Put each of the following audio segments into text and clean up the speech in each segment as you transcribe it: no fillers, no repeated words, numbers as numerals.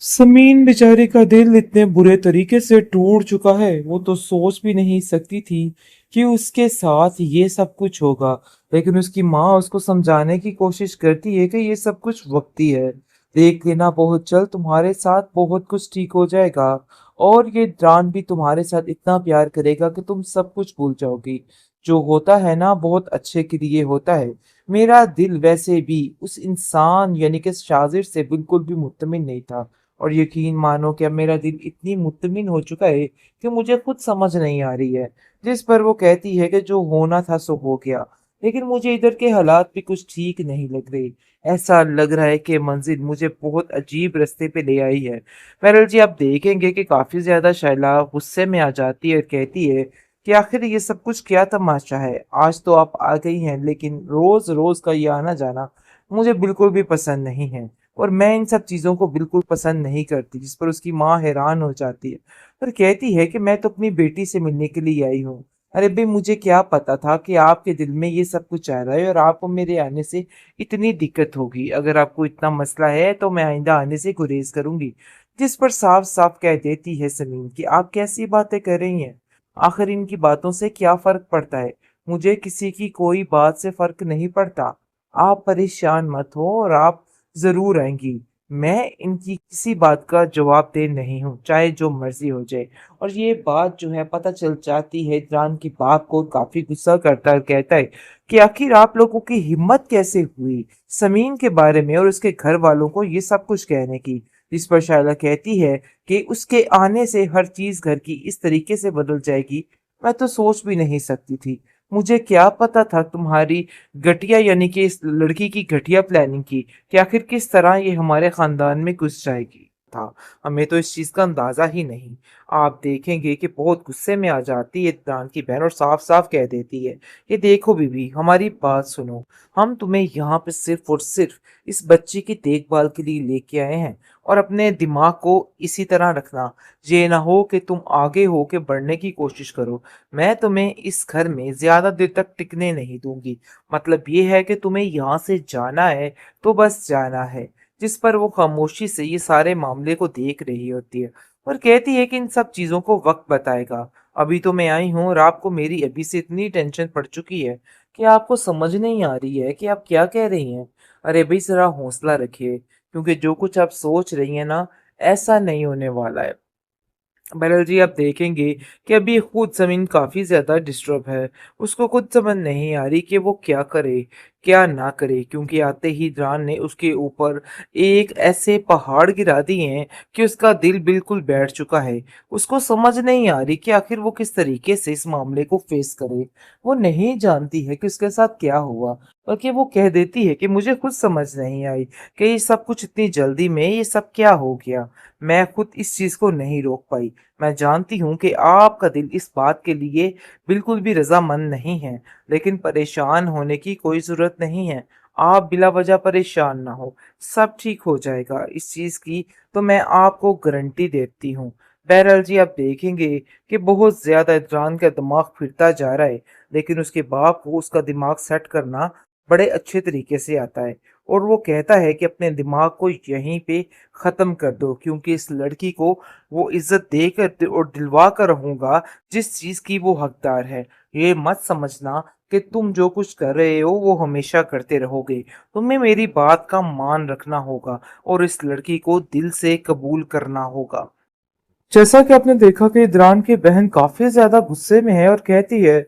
समीन बेचारे का दिल इतने बुरे तरीके से टूट चुका है, वो तो सोच भी नहीं सकती थी कि उसके साथ ये सब कुछ होगा। लेकिन उसकी माँ उसको समझाने की कोशिश करती है कि ये सब कुछ वक्ती है। देख लेना, बहुत जल्द तुम्हारे साथ बहुत कुछ ठीक हो जाएगा। और ये ड्रान भी तुम्हारे साथ इतना प्यार करेगा कि तुम सब कुछ भूल जाओगी। जो होता है ना, बहुत अच्छे के लिए होता है। मेरा दिल वैसे भी उस इंसान यानी कि शाजिर से बिल्कुल भी मुतमिन नहीं था। और यकीन मानो कि अब मेरा दिल इतनी मुत्तमिन हो चुका है कि मुझे खुद समझ नहीं आ रही है। जिस पर वो कहती है कि जो होना था सो हो गया। लेकिन मुझे इधर के हालात भी कुछ ठीक नहीं लग रहे। ऐसा लग रहा है कि मंजिल मुझे बहुत अजीब रास्ते पे ले आई है। बहरहाल जी, आप देखेंगे कि काफी ज्यादा शैला गुस्से में आ जाती है और कहती है कि आखिर ये सब कुछ क्या तमाशा है। आज तो आप आ गई हैं, लेकिन रोज रोज का ये आना जाना मुझे बिल्कुल भी पसंद नहीं है। और मैं इन सब चीज़ों को बिल्कुल पसंद नहीं करती। जिस पर उसकी माँ हैरान हो जाती है और कहती है कि मैं तो अपनी बेटी से मिलने के लिए आई हूँ। अरे भाई, मुझे क्या पता था कि आपके दिल में ये सब कुछ आ रहा है और आपको मेरे आने से इतनी दिक्कत होगी। अगर आपको इतना मसला है तो मैं आइंदा आने से गुरेज करूंगी। जिस पर साफ साफ कह देती है सलीम कि आप कैसी बातें कर रही हैं। आखिर इनकी बातों से क्या फर्क पड़ता है। मुझे किसी की कोई बात से फर्क नहीं पड़ता। आप परेशान मत हो और आप ज़रूर आएँगी। मैं इनकी किसी बात का जवाबदेह नहीं हूँ, चाहे जो मर्ज़ी हो जाए। और ये बात जो है पता चल जाती है इमरान के बाप को। काफ़ी गुस्सा करता है और कहता है कि आखिर आप लोगों की हिम्मत कैसे हुई समीन के बारे में और उसके घर वालों को ये सब कुछ कहने की। जिस पर शायला कहती है कि उसके आने से हर चीज़ घर की इस तरीके से बदल जाएगी, मैं तो सोच भी नहीं सकती थी। मुझे क्या पता था तुम्हारी घटिया यानी कि इस लड़की की घटिया प्लानिंग की कि आखिर किस तरह ये हमारे खानदान में घुस जाएगी था। हमें तो इस चीज का अंदाजा ही नहीं। आप देखेंगे कि बहुत गुस्से में आ जाती है इमरान की बहन और साफ साफ कह देती है कि देखो बीबी, हमारी बात सुनो। हम तुम्हें यहाँ पे सिर्फ और सिर्फ इस बच्ची की देखभाल के लिए लेके आए हैं। और अपने दिमाग को इसी तरह रखना। ये ना हो कि तुम आगे हो के बढ़ने की कोशिश करो। मैं तुम्हें इस घर में ज्यादा देर तक टिकने नहीं दूंगी। मतलब ये है कि तुम्हें यहाँ से जाना है तो बस जाना है। जिस पर वो खामोशी से ये सारे मामले को देख रही होती है और कहती है कि इन सब चीजों को वक्त बताएगा। अभी तो मैं आई हूँ और आपको मेरी अभी से इतनी टेंशन पड़ चुकी है कि आपको समझ नहीं आ रही है कि आप क्या कह रही हैं। अरे भाई, जरा हौसला रखिए, क्योंकि जो कुछ आप सोच रही हैं ना, ऐसा नहीं होने वाला है। बहरहाल जी, आप देखेंगे कि अभी खुद ज़मीन काफ़ी ज़्यादा डिस्टर्ब है। उसको खुद समझ नहीं आ रही कि वो क्या करे, क्या ना करे, क्योंकि आते ही जान ने उसके ऊपर एक ऐसे पहाड़ गिरा दिए हैं कि उसका दिल बिल्कुल बैठ चुका है। उसको समझ नहीं आ रही कि आखिर वो किस तरीके से इस मामले को फेस करे। वो नहीं जानती है कि उसके साथ क्या हुआ, बल्कि वो कह देती है कि मुझे खुद समझ नहीं आई कि ये सब कुछ इतनी जल्दी में ये सब क्या हो गया। मैं खुद इस चीज़ को नहीं रोक पाई। मैं जानती हूँ कि आपका दिल इस बात के लिए बिल्कुल भी रज़ामंद नहीं है, लेकिन परेशान होने की कोई ज़रूरत नहीं है। आप बिला वजह परेशान ना हो, सब ठीक हो जाएगा। इस चीज़ की तो मैं आपको गारंटी देती हूँ। बहरहाल जी, आप देखेंगे कि बहुत ज़्यादा इमरान का दिमाग फिरता जा रहा है, लेकिन उसके बाप को उसका दिमाग सेट करना बड़े अच्छे तरीके से आता है। और वो कहता है कि अपने दिमाग को यहीं पे ख़त्म कर दो, क्योंकि इस लड़की को वो इज्जत देकर और दिलवा कर रहूंगा जिस चीज की वो हकदार है। ये मत समझना कि तुम जो कुछ कर रहे हो वो हमेशा करते रहोगे। तुम्हें मेरी बात का मान रखना होगा और इस लड़की को दिल से कबूल करना होगा। जैसा कि आपने देखा कि इदरान की बहन काफी ज्यादा गुस्से में है और कहती है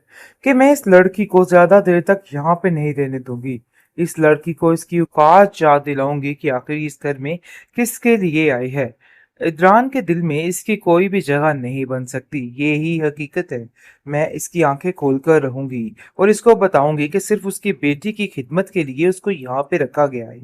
कि मैं इस लड़की को ज्यादा देर तक यहाँ पे नहीं रहने दूंगी। इस लड़की को इसकी औकात याद दिलाऊंगी कि आखिर इस घर में किसके लिए आई है। इदरान के दिल में इसकी कोई भी जगह नहीं बन सकती, ये ही हकीकत है। मैं इसकी आंखें खोलकर रहूंगी और इसको बताऊंगी कि सिर्फ उसकी बेटी की खिदमत के लिए उसको यहाँ पे रखा गया है।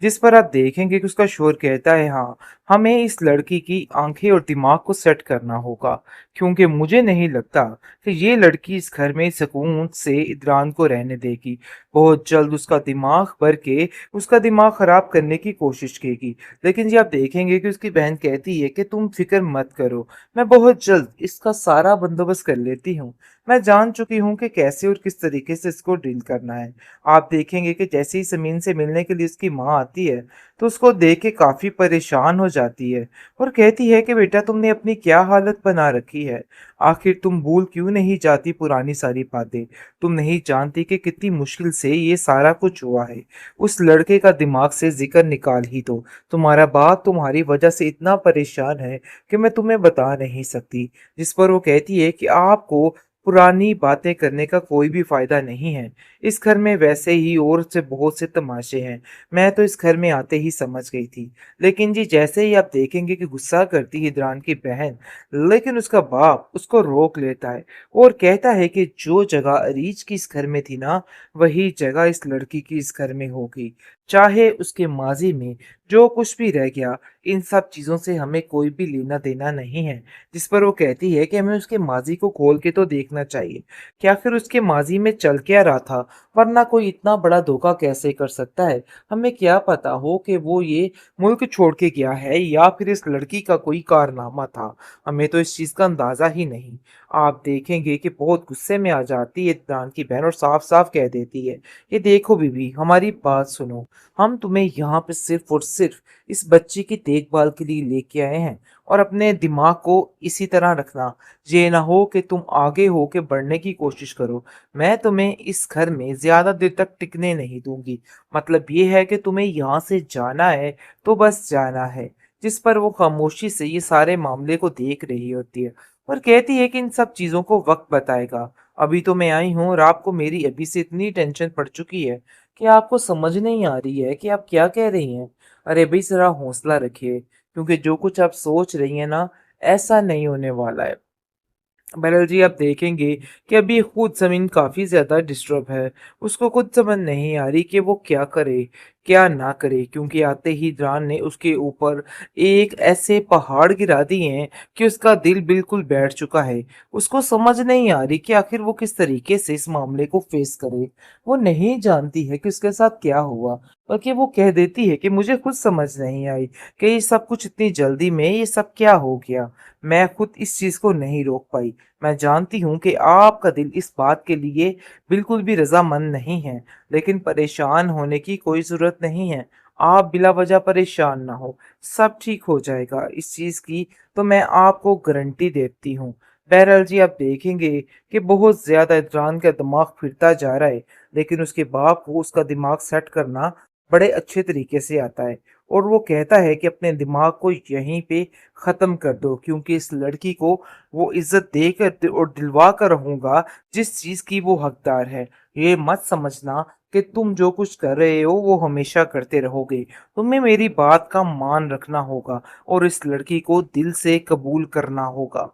जिस पर आप देखेंगे कि उसका शोर कहता है, हाँ, हमें इस लड़की की आंखें और दिमाग को सेट करना होगा, क्योंकि मुझे नहीं लगता कि ये लड़की इस घर में सुकून से इदरान को रहने देगी। बहुत जल्द उसका दिमाग भर के उसका दिमाग खराब करने की कोशिश करेगी। लेकिन जी, आप देखेंगे कि उसकी बहन कहती है कि तुम फिक्र मत करो, मैं बहुत जल्द इसका सारा बंदोबस्त कर लेती हूँ। मैं जान चुकी हूँ कि कैसे और किस तरीके से इसको डील करना है। आप देखेंगे कि जैसे ही जमीन से मिलने के लिए उसकी माँ आती है, तो उसको देख के काफ़ी परेशान हो जाती है और कहती है कि बेटा तुमने अपनी क्या हालत बना रखी है? आखिर तुम भूल क्यों नहीं जाती पुरानी सारी बातें? तुम नहीं जानती कि कितनी मुश्किल से ये सारा कुछ हुआ है। उस लड़के का दिमाग से ज़िक्र निकाल ही दो। तुम्हारा बाप तुम्हारी वजह से इतना परेशान है कि मैं तुम्हें बता नहीं सकती। जिस पर वो कहती है कि आपको पुरानी बातें करने का कोई भी फ़ायदा नहीं है। इस घर में वैसे ही और से बहुत से तमाशे हैं। मैं तो इस घर में आते ही समझ गई थी। लेकिन जी जैसे ही आप देखेंगे कि गुस्सा करती है इदरान की बहन, लेकिन उसका बाप उसको रोक लेता है और कहता है कि जो जगह अरीज की इस घर में थी ना, वही जगह इस लड़की की इस घर में होगी। चाहे उसके माज़ी में जो कुछ भी रह गया, इन सब चीज़ों से हमें कोई भी लेना-देना नहीं है। जिस पर वो कहती है कि हमें उसके माज़ी को खोल के तो देखना चाहिए कि आखिर उसके माज़ी में चल क्या रहा था, वरना कोई इतना बड़ा धोखा कैसे कर सकता है? हमें क्या पता हो कि वो ये मुल्क छोड़ के गया है या फिर इस लड़की का कोई कारनामा था। हमें तो इस चीज़ का अंदाज़ा ही नहीं। आप देखेंगे कि बहुत गुस्से में आ जाती है इमरान की बहन और साफ-साफ कह देती है, "ये देखो बीबी, हमारी बात सुनो। हम तुम्हें यहाँ पे सिर्फ़ और सिर्फ़ इस बच्ची की देखभाल के लिए लेके आए हैं और अपने दिमाग को इसी तरह रखना। ये ना हो कि तुम आगे हो के बढ़ने की कोशिश करो। मैं तुम्हें इस घर में ज़्यादा देर तक टिकने नहीं दूँगी। मतलब ये है कि तुम्हें यहाँ से जाना है, तो बस जाना है।" जिस पर वो खामोशी से ये सारे मामले को देख रही होती है और कहती है कि इन सब चीज़ों को वक़्त बताएगा। अभी तो मैं आई हूँ और आपको मेरी अभी से इतनी टेंशन पड़ चुकी है कि आपको समझ नहीं आ रही है कि आप क्या कह रही हैं। अरे भई ज़रा हौसला रखिए, क्योंकि जो कुछ आप सोच रही हैं ना, ऐसा नहीं होने वाला है। बहरहाल जी आप देखेंगे कि अभी खुद ज़मीन काफ़ी ज़्यादा डिस्टर्ब है। उसको खुद समझ नहीं आ रही कि वो क्या करे, क्या ना करे, क्योंकि आते ही जान ने उसके ऊपर एक ऐसे पहाड़ गिरा दिए हैं कि उसका दिल बिल्कुल बैठ चुका है। उसको समझ नहीं आ रही कि आखिर वो किस तरीके से इस मामले को फ़ेस करे। वो नहीं जानती है कि उसके साथ क्या हुआ, बल्कि वो कह देती है कि मुझे खुद समझ नहीं आई कि ये सब कुछ इतनी जल्दी में ये सब क्या हो गया। मैं खुद इस चीज़ को नहीं रोक पाई। मैं जानती हूँ कि आपका दिल इस बात के लिए बिल्कुल भी रज़ामंद नहीं है, लेकिन परेशान होने की कोई ज़रूरत नहीं है। आप बिला वजह परेशान ना हो, सब ठीक हो जाएगा। इस चीज़ की तो मैं आपको गारंटी देती हूँ। बहरहाल जी आप देखेंगे कि बहुत ज़्यादा इमरान का दिमाग फिरता जा रहा है, लेकिन उसके बाप को उसका दिमाग सेट करना बड़े अच्छे तरीके से आता है और वो कहता है कि अपने दिमाग को यहीं पे ख़त्म कर दो, क्योंकि इस लड़की को वो इज़्ज़त देकर और दिलवा कर रहूँगा जिस चीज़ की वो हकदार है। ये मत समझना कि तुम जो कुछ कर रहे हो वो हमेशा करते रहोगे। तुम्हें मेरी बात का मान रखना होगा और इस लड़की को दिल से कबूल करना होगा।